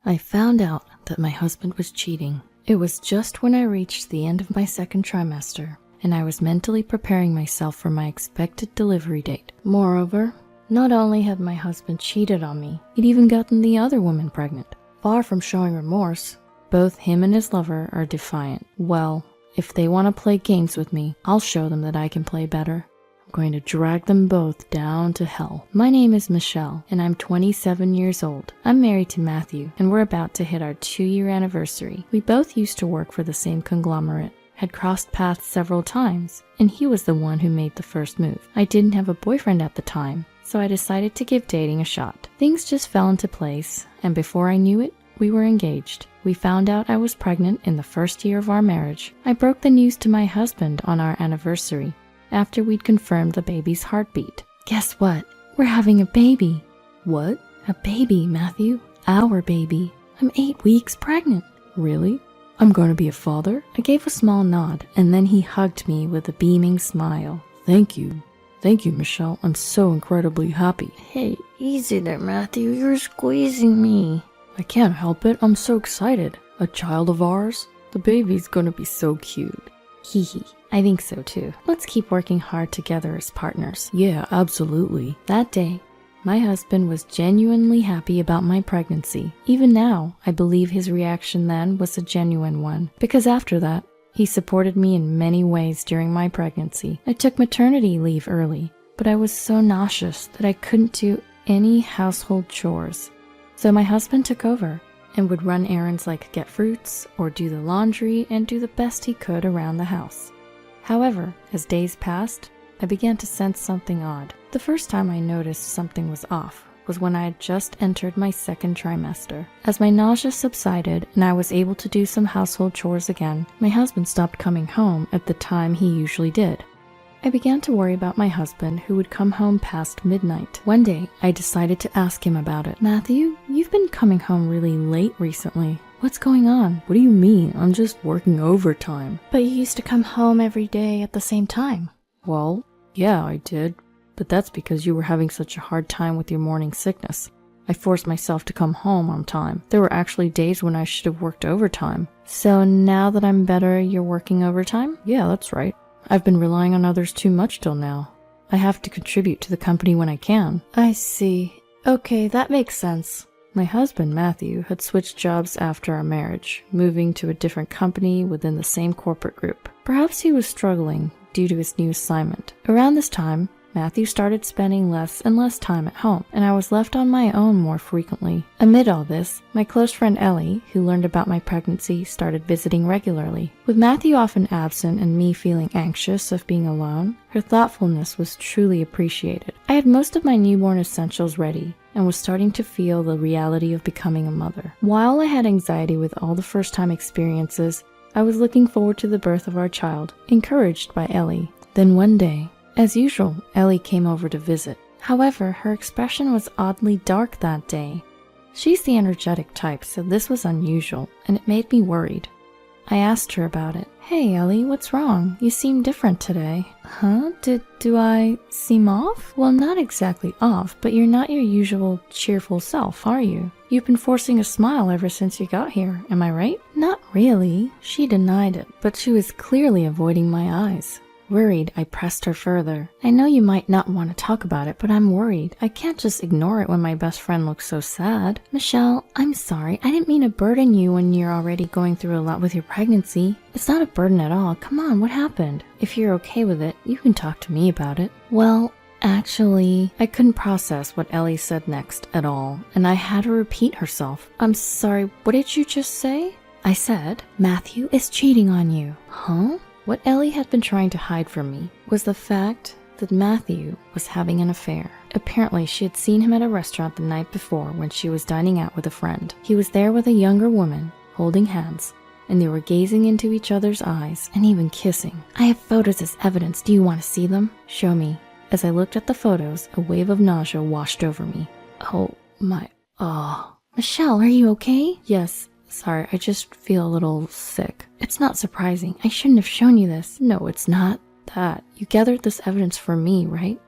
I found out that my husband was cheating. It was just when I reached the end of my second trimester, and I was mentally preparing myself for my expected delivery date. Moreover, not only had my husband cheated on me, he'd even gotten the other woman pregnant. Far from showing remorse, both him and his lover are defiant. Well, if they want to play games with me, I'll show them that I can play better. I'm going to drag them both down to hell. My name is Michelle, and I'm 27 years old. I'm married to Matthew, and we're about to hit our 2-year anniversary. We both used to work for the same conglomerate, had crossed paths several times, and he was the one who made the first move. I didn't have a boyfriend at the time, so I decided to give dating a shot. Things just fell into place, and before I knew it, we were engaged. We found out I was pregnant in the first year of our marriage. I broke the news to my husband on our anniversary, after we'd confirmed the baby's heartbeat. Guess what? We're having a baby. What? A baby, Matthew. Our baby. I'm 8 weeks pregnant. Really? I'm going to be a father? I gave a small nod, and then he hugged me with a beaming smile. Thank you. Thank you, Michelle. I'm so incredibly happy. Hey, easy there, Matthew. You're squeezing me. I can't help it. I'm so excited. A child of ours? The baby's gonna be so cute. Hee hee. I think so too. Let's keep working hard together as partners. Yeah, absolutely. That day, my husband was genuinely happy about my pregnancy. Even now, I believe his reaction then was a genuine one, because after that, he supported me in many ways during my pregnancy. I took maternity leave early, but I was so nauseous that I couldn't do any household chores. So my husband took over and would run errands like get fruits or do the laundry and do the best he could around the house. However, as days passed, I began to sense something odd. The first time I noticed something was off was when I had just entered my second trimester. As my nausea subsided and I was able to do some household chores again, my husband stopped coming home at the time he usually did. I began to worry about my husband, who would come home past midnight. One day, I decided to ask him about it. Matthew, you've been coming home really late recently. What's going on? What do you mean? I'm just working overtime. But you used to come home every day at the same time. Well, yeah, I did. But that's because you were having such a hard time with your morning sickness. I forced myself to come home on time. There were actually days when I should have worked overtime. So now that I'm better, you're working overtime? Yeah, that's right. I've been relying on others too much till now. I have to contribute to the company when I can. I see. Okay, that makes sense. My husband, Matthew, had switched jobs after our marriage, moving to a different company within the same corporate group. Perhaps he was struggling due to his new assignment. Around this time, Matthew started spending less and less time at home, and I was left on my own more frequently. Amid all this, my close friend Ellie, who learned about my pregnancy, started visiting regularly. With Matthew often absent and me feeling anxious of being alone, her thoughtfulness was truly appreciated. I had most of my newborn essentials ready, and was starting to feel the reality of becoming a mother. While I had anxiety with all the first-time experiences, I was looking forward to the birth of our child, encouraged by Ellie. Then one day, as usual, Ellie came over to visit. However, her expression was oddly dark that day. She's the energetic type, so this was unusual, and it made me worried. I asked her about it. Hey Ellie, what's wrong? You seem different today. Huh? Do I seem off? Well, not exactly off, but you're not your usual cheerful self, are you? You've been forcing a smile ever since you got here, am I right? Not really. She denied it, but she was clearly avoiding my eyes. Worried, I pressed her further. I know you might not want to talk about it, but I'm worried. I can't just ignore it when my best friend looks so sad. Michelle, I'm sorry. I didn't mean to burden you when you're already going through a lot with your pregnancy. It's not a burden at all. Come on, what happened? If you're okay with it, you can talk to me about it. Well, actually, I couldn't process what Ellie said next at all, and I had her repeat herself. I'm sorry, what did you just say? I said, Matthew is cheating on you. Huh? What Ellie had been trying to hide from me was the fact that Matthew was having an affair. Apparently, she had seen him at a restaurant the night before when she was dining out with a friend. He was there with a younger woman, holding hands, and they were gazing into each other's eyes and even kissing. I have photos as evidence. Do you want to see them? Show me. As I looked at the photos, a wave of nausea washed over me. Oh my, Michelle, are you okay? Yes. Sorry, I just feel a little sick. It's not surprising. I shouldn't have shown you this. No, it's not that. You gathered this evidence for me, right?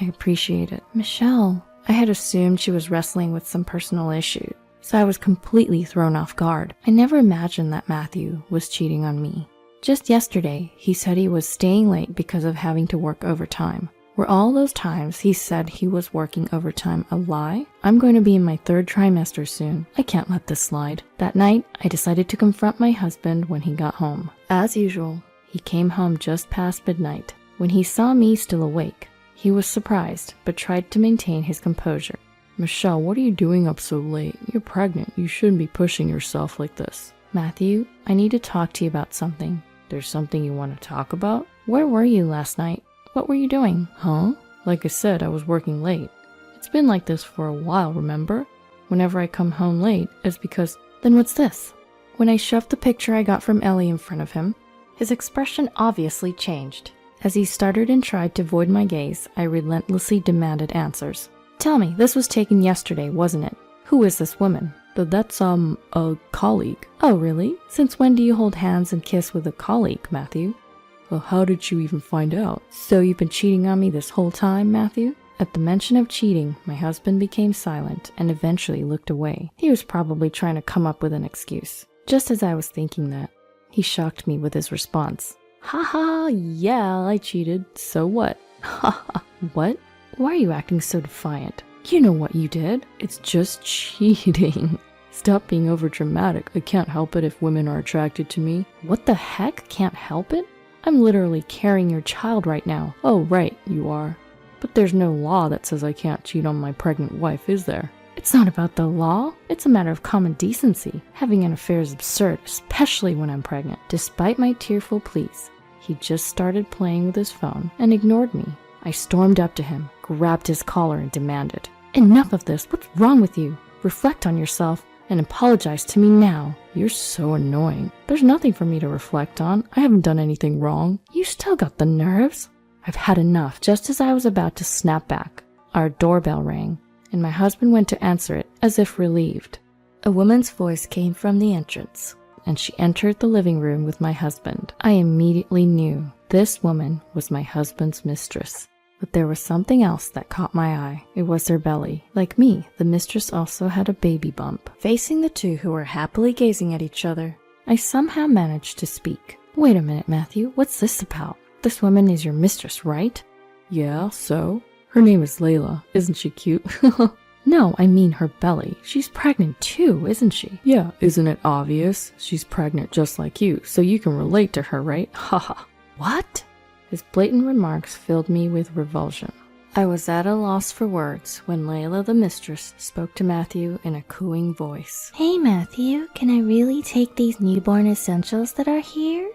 I appreciate it. Michelle, I had assumed she was wrestling with some personal issue. so I was completely thrown off guard. I never imagined that Matthew was cheating on me. Just yesterday, he said he was staying late because of having to work overtime. Were all those times he said he was working overtime a lie? I'm going to be in my 3rd trimester soon. I can't let this slide. That night, I decided to confront my husband when he got home. As usual, he came home just past midnight. When he saw me still awake, he was surprised, but tried to maintain his composure. Michelle, what are you doing up so late? You're pregnant. You shouldn't be pushing yourself like this. Matthew, I need to talk to you about something. There's something you want to talk about? Where were you last night? What were you doing? Huh? Like I said, I was working late. It's been like this for a while, remember? Whenever I come home late, it's because... Then what's this? When I shoved the picture I got from Ellie in front of him, his expression obviously changed. As he started and tried to avoid my gaze, I relentlessly demanded answers. Tell me, this was taken yesterday, wasn't it? Who is this woman? That's, a colleague. Oh, really? Since when do you hold hands and kiss with a colleague, Matthew? Well, how did you even find out? So you've been cheating on me this whole time, Matthew? At the mention of cheating, my husband became silent and eventually looked away. He was probably trying to come up with an excuse. Just as I was thinking that, he shocked me with his response. Haha, yeah, I cheated. So what? Haha, what? Why are you acting so defiant? You know what you did. It's just cheating. Stop being overdramatic. I can't help it if women are attracted to me. What the heck? Can't help it? I'm literally carrying your child right now. Oh, right, you are. But there's no law that says I can't cheat on my pregnant wife, is there? It's not about the law. It's a matter of common decency. Having an affair is absurd, especially when I'm pregnant. Despite my tearful pleas, he just started playing with his phone and ignored me. I stormed up to him, grabbed his collar, and demanded, Enough of this. What's wrong with you? Reflect on yourself and apologize to me now. You're so annoying. There's nothing for me to reflect on. I haven't done anything wrong. You still got the nerves? I've had enough. Just as I was about to snap back, our doorbell rang, and my husband went to answer it as if relieved. A woman's voice came from the entrance, and she entered the living room with my husband. I immediately knew this woman was my husband's mistress. But there was something else that caught my eye. It was her belly. Like me, the mistress also had a baby bump. Facing the two who were happily gazing at each other, I somehow managed to speak. Wait a minute, Matthew, what's this about? This woman is your mistress, right? Yeah, so? Her name is Layla. Isn't she cute? No, I mean her belly. She's pregnant too, isn't she? Yeah, isn't it obvious? She's pregnant just like you, so you can relate to her, right? Haha. What? His blatant remarks filled me with revulsion. I was at a loss for words when Layla the mistress spoke to Matthew in a cooing voice. Hey Matthew, can I really take these newborn essentials that are here?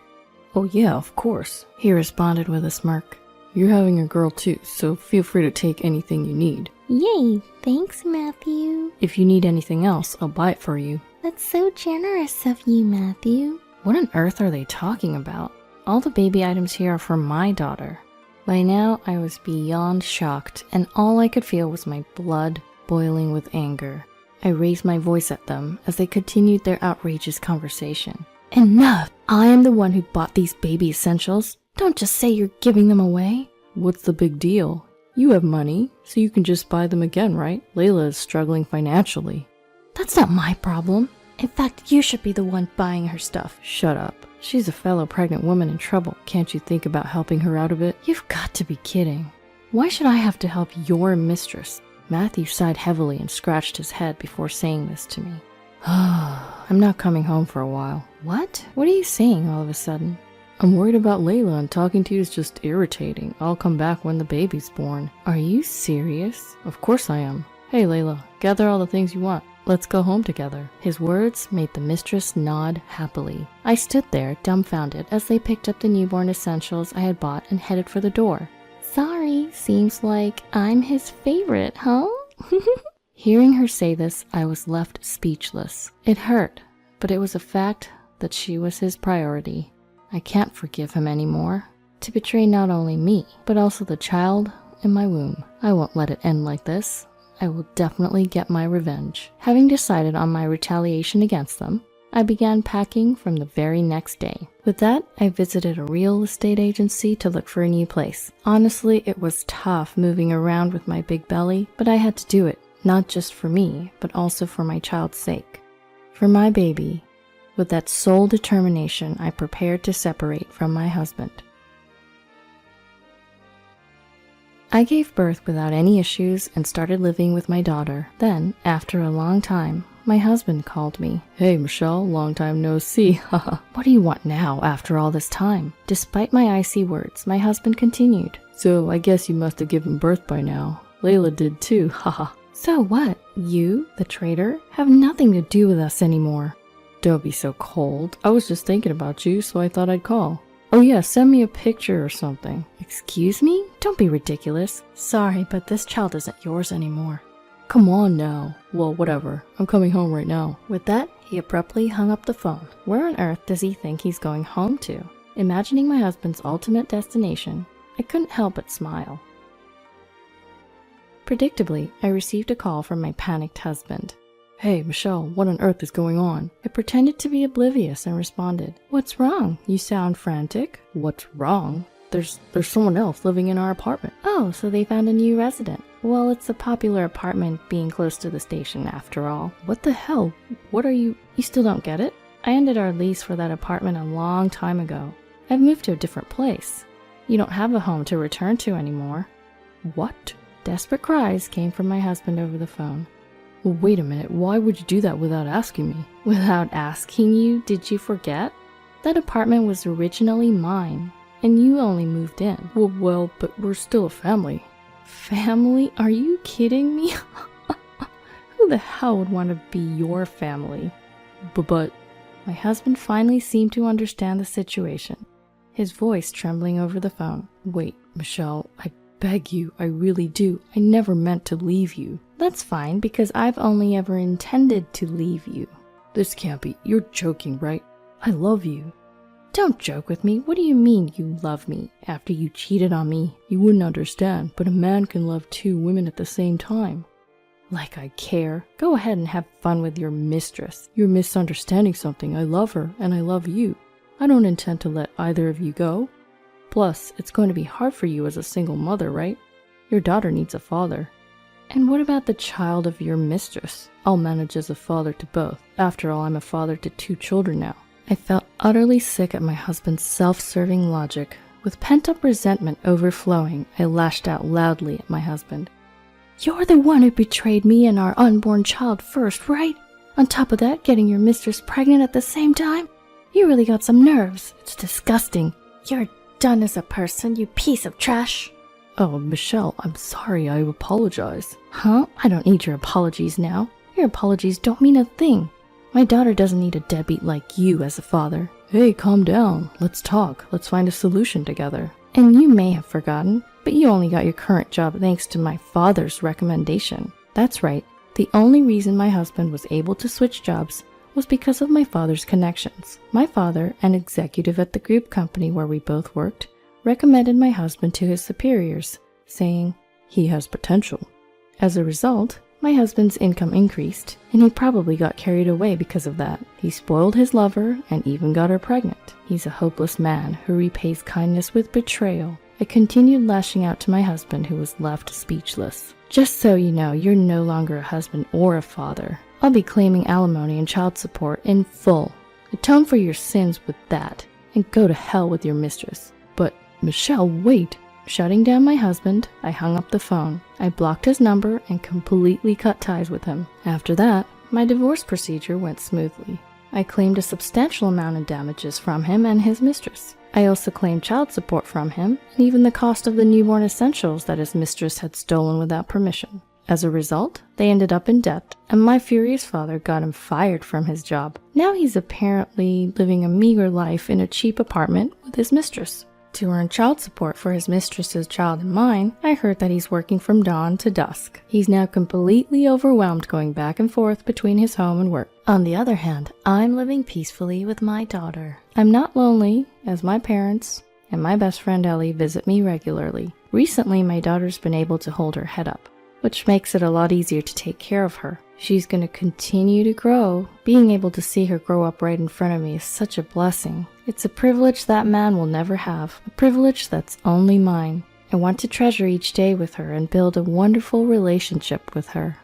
Oh yeah, of course, he responded with a smirk. You're having a girl too, so feel free to take anything you need. Yay, thanks Matthew. If you need anything else, I'll buy it for you. That's so generous of you, Matthew. What on earth are they talking about? All the baby items here are for my daughter. By now, I was beyond shocked, and all I could feel was my blood boiling with anger. I raised my voice at them as they continued their outrageous conversation. Enough! I am the one who bought these baby essentials. Don't just say you're giving them away. What's the big deal? You have money, so you can just buy them again, right? Layla is struggling financially. That's not my problem. In fact, you should be the one buying her stuff. Shut up. She's a fellow pregnant woman in trouble. Can't you think about helping her out a bit? You've got to be kidding. Why should I have to help your mistress? Matthew sighed heavily and scratched his head before saying this to me. I'm not coming home for a while. What? What are you saying all of a sudden? I'm worried about Layla and talking to you is just irritating. I'll come back when the baby's born. Are you serious? Of course I am. Hey Layla, gather all the things you want. Let's go home together. His words made the mistress nod happily. I stood there, dumbfounded, as they picked up the newborn essentials I had bought and headed for the door. Sorry, seems like I'm his favorite, huh? Hearing her say this, I was left speechless. It hurt, but it was a fact that she was his priority. I can't forgive him anymore. To betray not only me, but also the child in my womb. I won't let it end like this. I will definitely get my revenge. Having decided on my retaliation against them, I began packing from the very next day. With that, I visited a real estate agency to look for a new place. Honestly, it was tough moving around with my big belly, but I had to do it. not just for me, but also for my child's sake. For my baby, with that sole determination, I prepared to separate from my husband. I gave birth without any issues and started living with my daughter. Then, after a long time, my husband called me. "Hey, Michelle, long time no see, haha. What do you want now after all this time?" Despite my icy words, my husband continued. "So, I guess you must have given birth by now. Layla did too, haha." "So what? You, the traitor, have nothing to do with us anymore." "Don't be so cold. I was just thinking about you, so I thought I'd call. Oh yeah, send me a picture or something." "Excuse me? Don't be ridiculous." "Sorry, but this child isn't yours anymore." "Come on now." "Well, whatever. I'm coming home right now." With that, he abruptly hung up the phone. Where on earth does he think he's going home to? Imagining my husband's ultimate destination, I couldn't help but smile. Predictably, I received a call from my panicked husband. "Hey, Michelle, what on earth is going on?" I pretended to be oblivious and responded, "What's wrong? You sound frantic." "What's wrong? There's someone else living in our apartment." "Oh, so they found a new resident. Well, it's a popular apartment being close to the station after all." "What the hell? What are you still don't get it? I ended our lease for that apartment a long time ago. I've moved to a different place. You don't have a home to return to anymore." "What?" Desperate cries came from my husband over the phone. "Well, wait a minute, why would you do that without asking me?" "Without asking you? Did you forget? That apartment was originally mine, and you only moved in." Well, but we're still a family." "Family? Are you kidding me?" Who the hell would want to be your family? But... My husband finally seemed to understand the situation, his voice trembling over the phone. "Wait, Michelle, I beg you, I really do. I never meant to leave you." "That's fine, because I've only ever intended to leave you." "This can't be. You're joking, right? I love you." "Don't joke with me. What do you mean you love me after you cheated on me?" "You wouldn't understand, but a man can love two women at the same time." "Like I care. Go ahead and have fun with your mistress." "You're misunderstanding something. I love her, and I love you. I don't intend to let either of you go. Plus, it's going to be hard for you as a single mother, right? Your daughter needs a father." "And what about the child of your mistress?" "I'll manage as a father to both. After all, I'm a father to 2 children now." I felt utterly sick at my husband's self-serving logic. With pent-up resentment overflowing, I lashed out loudly at my husband. "You're the one who betrayed me and our unborn child first, right? On top of that, getting your mistress pregnant at the same time? You really got some nerves. It's disgusting. You're done as a person, you piece of trash." "Oh, Michelle, I'm sorry. I apologize." "Huh? I don't need your apologies now. Your apologies don't mean a thing. My daughter doesn't need a deadbeat like you as a father." "Hey, calm down. Let's talk. Let's find a solution together." "And you may have forgotten, but you only got your current job thanks to my father's recommendation." "That's right. The only reason my husband was able to switch jobs was because of my father's connections. My father, an executive at the group company where we both worked, recommended my husband to his superiors, saying, 'He has potential.' As a result, my husband's income increased, and he probably got carried away because of that. He spoiled his lover and even got her pregnant. He's a hopeless man who repays kindness with betrayal." I continued lashing out to my husband, who was left speechless. "Just so you know, you're no longer a husband or a father. I'll be claiming alimony and child support in full. Atone for your sins with that, and go to hell with your mistress." "But, Michelle, wait." Shutting down my husband, I hung up the phone. I blocked his number and completely cut ties with him. After that, my divorce procedure went smoothly. I claimed a substantial amount in damages from him and his mistress. I also claimed child support from him, and even the cost of the newborn essentials that his mistress had stolen without permission. As a result, they ended up in debt, and my furious father got him fired from his job. Now he's apparently living a meager life in a cheap apartment with his mistress. To earn child support for his mistress's child and mine, I heard that he's working from dawn to dusk. He's now completely overwhelmed going back and forth between his home and work. On the other hand, I'm living peacefully with my daughter. I'm not lonely, as my parents and my best friend Ellie visit me regularly. Recently, my daughter's been able to hold her head up, which makes it a lot easier to take care of her. She's going to continue to grow. Being able to see her grow up right in front of me is such a blessing. It's a privilege that man will never have, a privilege that's only mine. I want to treasure each day with her and build a wonderful relationship with her.